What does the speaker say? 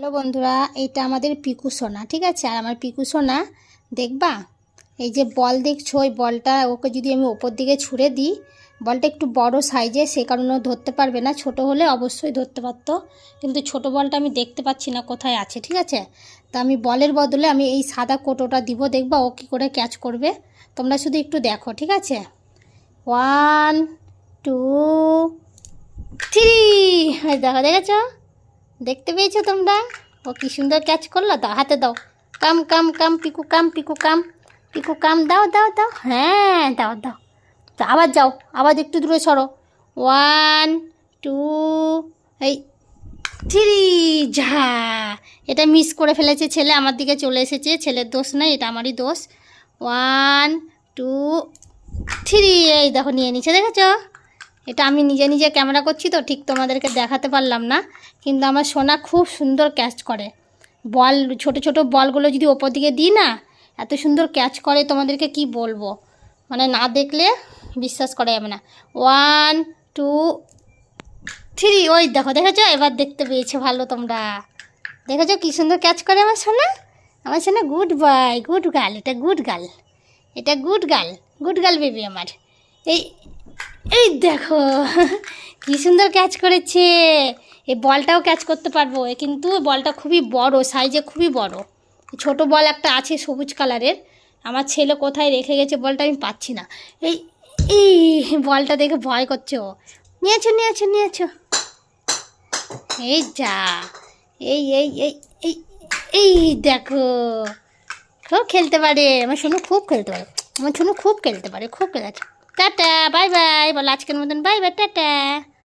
Hello বন্ধুরা, এইটা আমাদের পিকু সোনা, ঠিক আছে। আর আমার পিকু সোনা দেখবা, এই যে বল দেখছো, ওই বলটা ওকে যদি আমি ওপর দিকে ছুঁড়ে দিই, বলটা একটু বড় সাইজে, সে কারণে ও ধরতে পারবে না। ছোট হলে অবশ্যই ধরতে পারতো, কিন্তু ছোট বলটা আমি দেখতে পাচ্ছি না কোথায় আছে, ঠিক আছে। তা আমি বলের বদলে আমি এই সাদা কোটোটা দিব, দেখবা ও কী করে ক্যাচ করবে। তোমরা শুধু একটু দেখো, ঠিক আছে। 1 2 3, দেখো, দেখেছো? দেখতে পেয়েছো তোমরা? ও কি সুন্দর ক্যাচ করলো। দাও, হাতে দাও। কাম কাম কাম পিকু, কাম পিকু, কাম পিকু, কাম। দাও দাও দাও, হ্যাঁ দাও দাও। তো আবার যাও, আবার একটু দূরে সরো। 1 2 এই 3, ঝা। এটা মিস করে ফেলেছে ছেলে, আমার দিকে চলে এসেছে। ছেলের দোষ নেই, এটা আমারই দোষ। 1 2 3, এই দেখো নিয়ে নিচ্ছে, দেখেছো? এটা আমি নিজে নিজে ক্যামেরা করছি তো, ঠিক তোমাদেরকে দেখাতে পারলাম না, কিন্তু আমার সোনা খুব সুন্দর ক্যাচ করে। বল, ছোট ছোট বলগুলো যদি ওপর দিকে দিই না, এত সুন্দর ক্যাচ করে, তোমাদেরকে কি বলবো, মানে না দেখলে বিশ্বাস করা যাবে না। 1 2 3, ওই দেখো, দেখেছো? এবার দেখতে পেয়েছো ভালো তোমরা, দেখেছো কি সুন্দর ক্যাচ করে আমার সোনা। আমার সোনা গুড বয়, গুড গার্ল, এটা গুড গার্ল, এটা good girl, good girl baby আমার। এই এই দেখো কি সুন্দর ক্যাচ করেছে। এই বলটাও ক্যাচ করতে পারবো, কিন্তু বলটা খুবই বড় সাইজে, খুবই বড়। ছোট বল একটা আছে সবুজ কালারের, আমার ছেলে কোথায় রেখে গেছে বলটা আমি পাচ্ছি না। এই এই বলটা দেখে ভয় করছে ও। নিয়েছো নিয়েছো নিয়েছো, এই যা। এই এই এই এই এই দেখো, খুব খেলতে পারে আমার সোনু, খুব খেলতে পারে আমার সোনু, খুব খেলতে পারে, খুব খেলেছে। টাটা, বাই বাই বলো, আজকের মতন বাই বাই, টাটা।